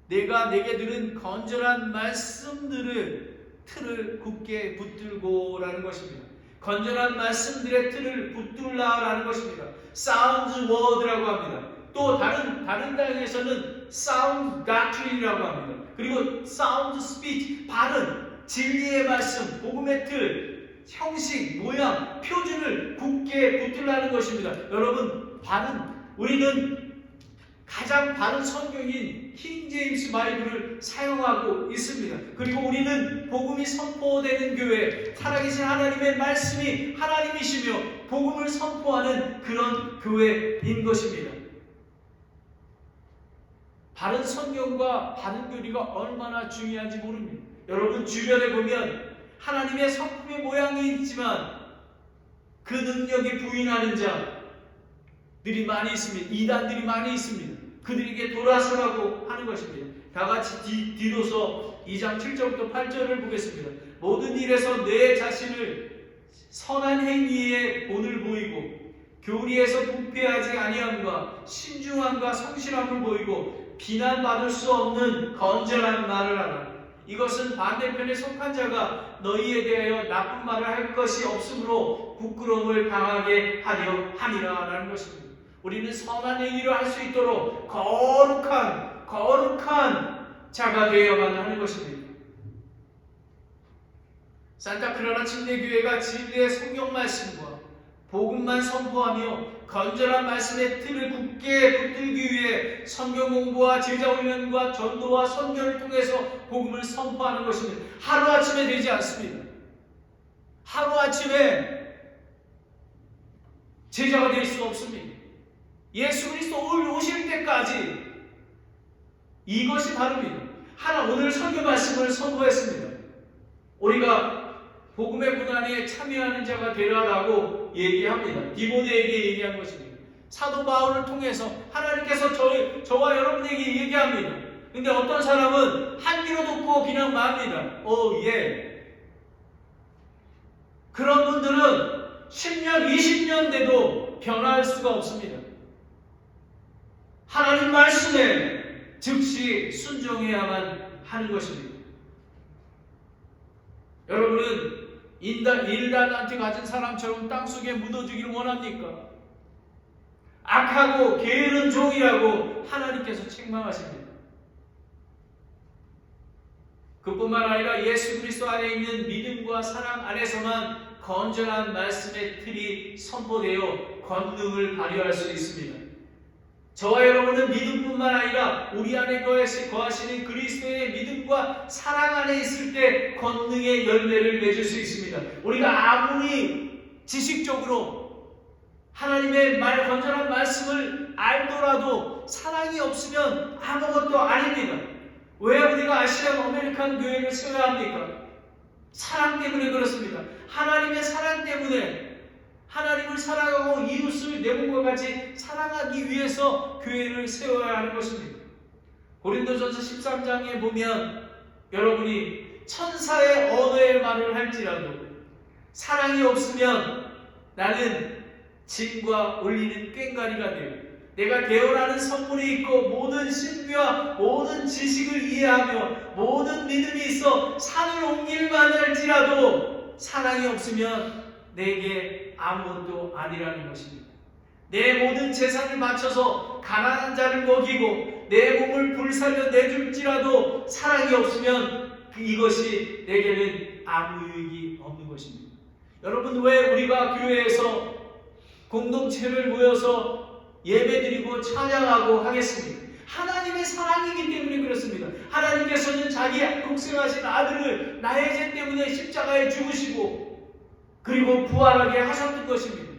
내가 내게 들은 건전한 말씀들을 틀을 굳게 붙들고라는 것입니다. 건전한 말씀들의 틀을 붙들라라는 것입니다. Sound word라고 합니다. 또 다른 당에서는 sound doctrine이라고 합니다. 그리고 sound speech, 바른 진리의 말씀, 복음의 틀, 형식, 모양, 표준을 굳게 붙들라는 것입니다. 여러분, 우리는 가장 바른 성경인 킹 제임스 바이블을 사용하고 있습니다. 그리고 우리는 복음이 선포되는 교회, 살아계신 하나님의 말씀이 하나님이시며 복음을 선포하는 그런 교회인 것입니다. 바른 성경과 바른 교리가 얼마나 중요한지 모릅니다. 여러분, 주변에 보면 하나님의 성품의 모양이 있지만 그 능력이 부인하는 자들이 많이 있습니다. 이단들이 많이 있습니다. 그들에게 돌아서라고 하는 것입니다. 다 같이 디도서 2장 7절부터 8절을 보겠습니다. 모든 일에서 내 자신을 선한 행위에 본을 보이고 교리에서 부패하지 아니함과 신중함과 성실함을 보이고 비난받을 수 없는 건전한 말을 하라. 이것은 반대편에 속한 자가 너희에 대하여 나쁜 말을 할 것이 없으므로 부끄러움을 당하게 하려 함이라 라는 것입니다. 우리는 선한 행위를 할 수 있도록 거룩한 자가 되어야만 하는 것입니다. 산타클라라 침례교회가 진리의 성경 말씀과 복음만 선포하며 건전한 말씀의 틀을 굳게 붙들기 위해 성경 공부와 제자 훈련과 전도와 선교를 통해서 복음을 선포하는 것입니다. 하루아침에 되지 않습니다. 하루아침에 제자가 될 수 없습니다. 예수 그리스도 오실 때까지 이것이 다릅니다. 오늘 설교 말씀을 선포했습니다. 우리가 복음의 고난에 참여하는 자가 되라라고 얘기합니다. 디모데에게 얘기한 것입니다. 사도 바울을 통해서 하나님께서 저와 여러분에게 얘기합니다. 근데 어떤 사람은 한 귀로 듣고 그냥 맙니다. 예. 그런 분들은 10년, 20년 돼도 변할 수가 없습니다. 하나님 말씀에 즉시 순종해야만 하는 것입니다. 여러분은 일단한테 가진 사람처럼 땅속에 묻어주기를 원합니까? 악하고 게으른 종이라고 하나님께서 책망하십니다. 그뿐만 아니라 예수 그리스도 안에 있는 믿음과 사랑 안에서만 건전한 말씀의 틀이 선포되어 권능을 발휘할 수 있습니다. 저와 여러분은 믿음뿐만 아니라 우리 안에 거하시는 그리스도의 믿음과 사랑 안에 있을 때 권능의 열매를 맺을 수 있습니다. 우리가 아무리 지식적으로 하나님의 건전한 말씀을 알더라도 사랑이 없으면 아무것도 아닙니다. 왜 우리가 아시안 아메리칸 교회를 세워야 합니까? 사랑 때문에 그렇습니다. 하나님의 사랑 때문에 하나님을 사랑하고 이웃을 내 몸과 같이 사랑하기 위해서 교회를 세워야 하는 것입니다. 고린도전서 13장에 보면 여러분이 천사의 언어의 말을 할지라도 사랑이 없으면 나는 진과 울리는 꽹과리가 되고 내가 개원하는 선물이 있고 모든 신비와 모든 지식을 이해하며 모든 믿음이 있어 산을 옮길만 할지라도 사랑이 없으면 내게 아무것도 아니라는 것입니다. 내 모든 재산을 바쳐서 가난한 자를 먹이고 내 몸을 불살려 내줄지라도 사랑이 없으면 이것이 내게는 아무 유익이 없는 것입니다. 여러분, 왜 우리가 교회에서 공동체를 모여서 예배드리고 찬양하고 하겠습니까? 하나님의 사랑이기 때문에 그렇습니다. 하나님께서는 자기 독생하신 아들을 나의 죄 때문에 십자가에 죽으시고 그리고 부활하게 하셨던 것입니다.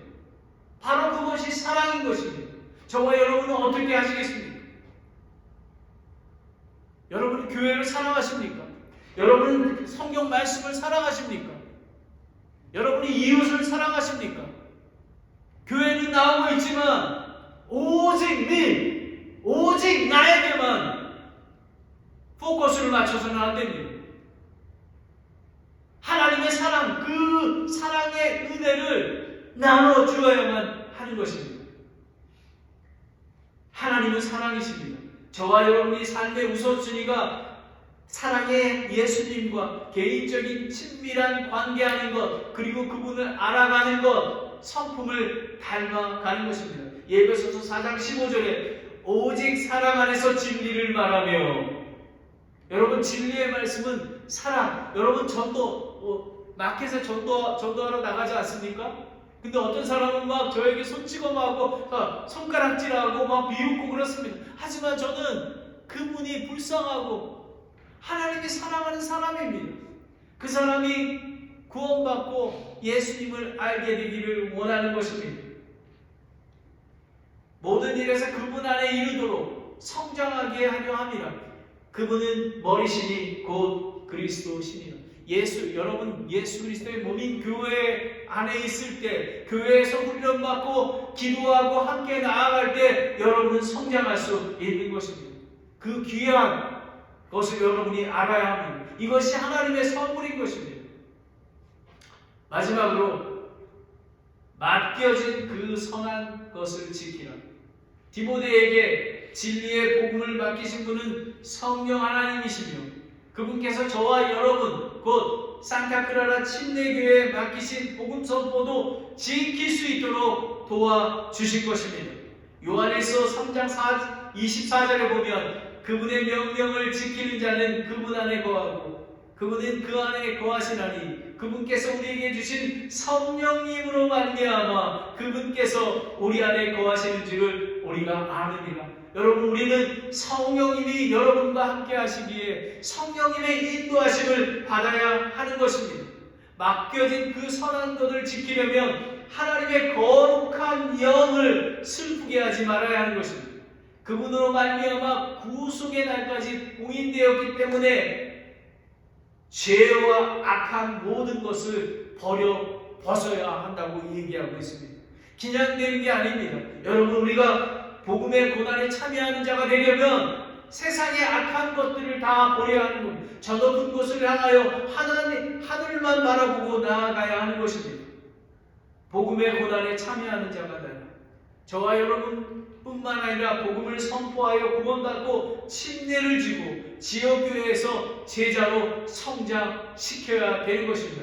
바로 그것이 사랑인 것입니다. 저와 여러분은 어떻게 하시겠습니까? 여러분은 교회를 사랑하십니까? 여러분은 성경 말씀을 사랑하십니까? 여러분이 이웃을 사랑하십니까? 교회는 나오고 있지만 오직 나에게만 포커스를 맞춰서는 안 됩니다. 하나님의 사랑, 그 사랑의 은혜를 나눠주어야만 하는 것입니다. 하나님은 사랑이십니다. 저와 여러분이 삶의 우선순위가 사랑의 예수님과 개인적인 친밀한 관계하는 것, 그리고 그분을 알아가는 것, 성품을 닮아가는 것입니다. 예배소서 4장 15절에 오직 사랑 안에서 진리를 말하며, 여러분 진리의 말씀은 사랑. 여러분 마켓에 전도하러 나가지 않습니까? 근데 어떤 사람은 막 저에게 손찌검하고 손가락질하고 막 비웃고 그렇습니다. 하지만 저는 그분이 불쌍하고 하나님이 사랑하는 사람입니다. 그 사람이 구원받고 예수님을 알게 되기를 원하는 것입니다. 모든 일에서 그분 안에 이르도록 성장하게 하려 함이라. 그분은 머리시니 곧 그리스도시니라. 여러분 예수 그리스도의 몸인 교회 안에 있을 때, 교회에서 훈련받고 기도하고 함께 나아갈 때 여러분은 성장할 수 있는 것입니다. 그 귀한 것을 여러분이 알아야 합니다. 이것이 하나님의 선물인 것입니다. 마지막으로 맡겨진 그 선한 것을 지키라. 디모데에게 진리의 복음을 맡기신 분은 성령 하나님이시며 그분께서 저와 여러분 곧 산타크라라 침례교회에 맡기신 복음 선포도 지킬 수 있도록 도와주실 것입니다. 요한일서 3장 24절에 보면 그분의 명령을 지키는 자는 그분 안에 거하고 그분은 그 안에 거하시나니 그분께서 우리에게 주신 성령님으로 말미암아 그분께서 우리 안에 거하시는 줄을 우리가 아느니라. 여러분, 우리는 성령님이 여러분과 함께 하시기에 성령님의 인도하심을 받아야 하는 것입니다. 맡겨진 그 선한 것을 지키려면 하나님의 거룩한 영을 슬프게 하지 말아야 하는 것입니다. 그분으로 말미암아 구속의 날까지 봉인되었기 때문에 죄와 악한 모든 것을 벗어야 한다고 얘기하고 있습니다. 그냥 되는 게 아닙니다. 여러분, 우리가 복음의 고난에 참여하는 자가 되려면 세상의 악한 것들을 다 버려야 하는 겁니다. 저 높은 곳을 향하여 하늘만 바라보고 나아가야 하는 것입니다. 복음의 고난에 참여하는 자가 되라. 저와 여러분뿐만 아니라 복음을 선포하여 구원받고 침례를 지고 지역교회에서 제자로 성장시켜야 되는 것입니다.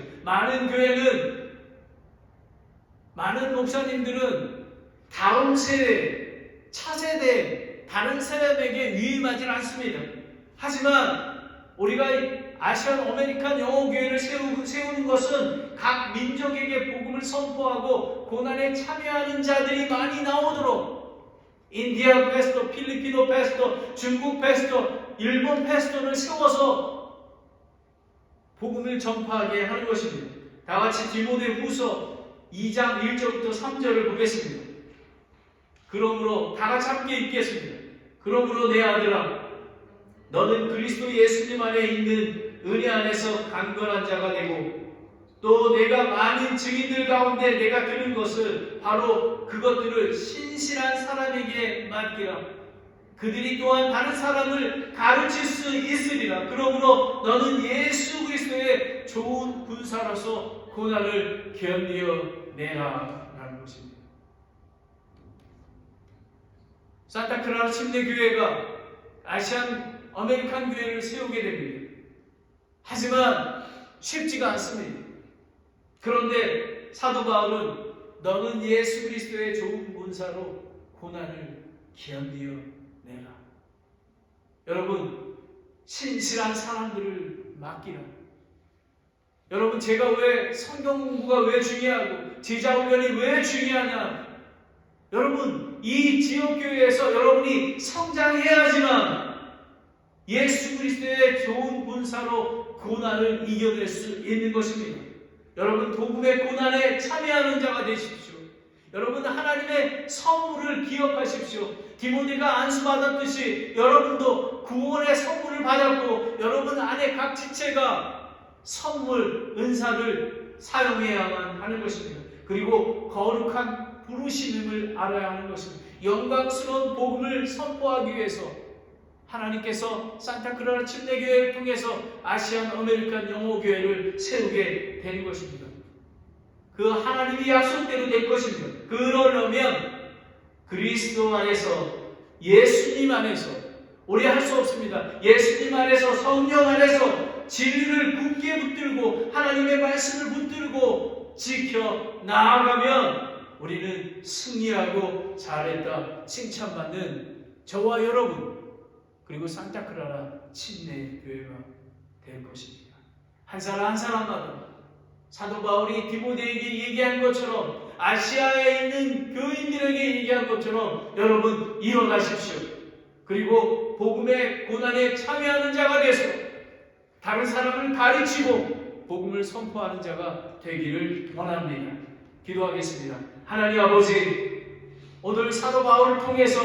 많은 목사님들은 다음 세대, 차세대, 다른 사람에게 위임하지 않습니다. 하지만 우리가 아시안 어메리칸 영어교회를 세우는 것은 각 민족에게 복음을 선포하고 고난에 참여하는 자들이 많이 나오도록 인디아 패스터, 필리핀어 패스터, 중국 패스터, 일본 패스터를 세워서 복음을 전파하게 하는 것입니다. 다같이 디모데후서 2장 1절부터 3절을 보겠습니다. 그러므로 다같이 함께 읽겠습니다. 그러므로 내 아들아, 너는 그리스도 예수님 안에 있는 은혜 안에서 강건한 자가 되고 또 내가 많은 증인들 가운데 내가 들은 것을 바로 그것들을 신실한 사람에게 맡기라. 그들이 또한 다른 사람을 가르칠 수 있으리라. 그러므로 너는 예수 그리스도의 좋은 군사로서 고난을 견디어내라 라는 것입니다. 산타크라라 침례교회가 아시안 아메리칸 교회를 세우게 됩니다. 하지만 쉽지가 않습니다. 그런데 사도 바울은 너는 예수 그리스도의 좋은 군사로 고난을 견디어내라. 여러분, 신실한 사람들을 맡기라. 여러분, 제가 왜 성경 공부가 왜 중요하고 제자 훈련이 왜 중요하냐? 여러분, 이 지역교회에서 여러분이 성장해야지만 예수 그리스도의 좋은 군사로 고난을 이겨낼 수 있는 것입니다. 여러분, 복음의 고난에 참여하는 자가 되십시오. 여러분, 하나님의 선물을 기억하십시오. 디모데가 안수받았듯이 여러분도 구원의 선물을 받았고 여러분 안에 각 지체가 선물, 은사를 사용해야만 하는 것입니다. 그리고 거룩한 부르심을 알아야 하는 것입니다. 영광스러운 복음을 선포하기 위해서 하나님께서 산타크라라 침례교회를 통해서 아시안 아메리칸 영어교회를 세우게 되는 것입니다. 그 하나님의 약속대로 될 것입니다. 그러려면 그리스도 안에서, 예수님 안에서, 우리 할 수 없습니다. 예수님 안에서, 성령 안에서 진리를 굳게 붙들고 하나님의 말씀을 붙들고 지켜 나아가면 우리는 승리하고 잘했다 칭찬받는 저와 여러분, 그리고 산타크라라 침례교회가 될 것입니다. 한 사람 한 사람마다 사도 바울이 디모데에게 얘기한 것처럼, 아시아에 있는 교인들에게 얘기한 것처럼 여러분 일어나십시오. 그리고 복음의 고난에 참여하는 자가 되서 다른 사람을 가르치고 복음을 선포하는 자가 되기를 원합니다. 기도하겠습니다. 하나님 아버지, 오늘 사도 바울을 통해서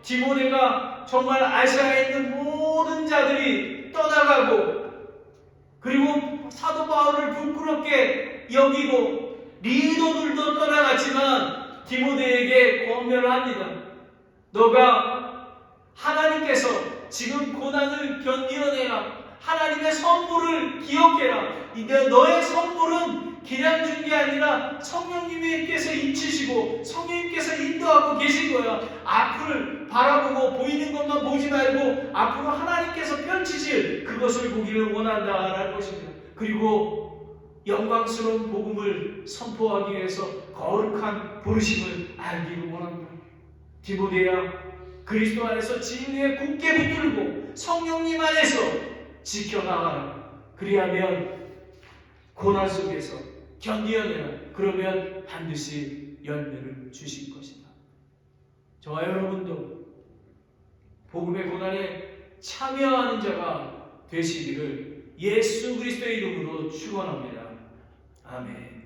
디모데가 정말 아시아에 있는 모든 자들이 떠나가고 그리고 사도 바울을 부끄럽게 여기고 리더들도 떠나갔지만 디모데에게 권면을 합니다. 너가 하나님께서 지금 고난을 견디어내라. 하나님의 선물을 기억해라. 너의 선물은 그냥 준 게 아니라 성령님께서 인치시고 성령님께서 인도하고 계신 거야. 앞을 바라보고 보이는 것만 보지 말고 앞으로 하나님께서 펼치실 그것을 보기를 원한다라는 것입니다. 그리고 영광스러운 복음을 선포하기 위해서 거룩한 부르심을 알기를 원합니다. 디모데야, 그리스도 안에서 진리에 굳게 붙들고 성령님 안에서 지켜나가라. 그리하면 고난 속에서 견디어내라. 그러면 반드시 열매를 주실 것이다. 저와 여러분도 복음의 고난에 참여하는 자가 되시기를 예수 그리스도의 이름으로 축원합니다. 아멘.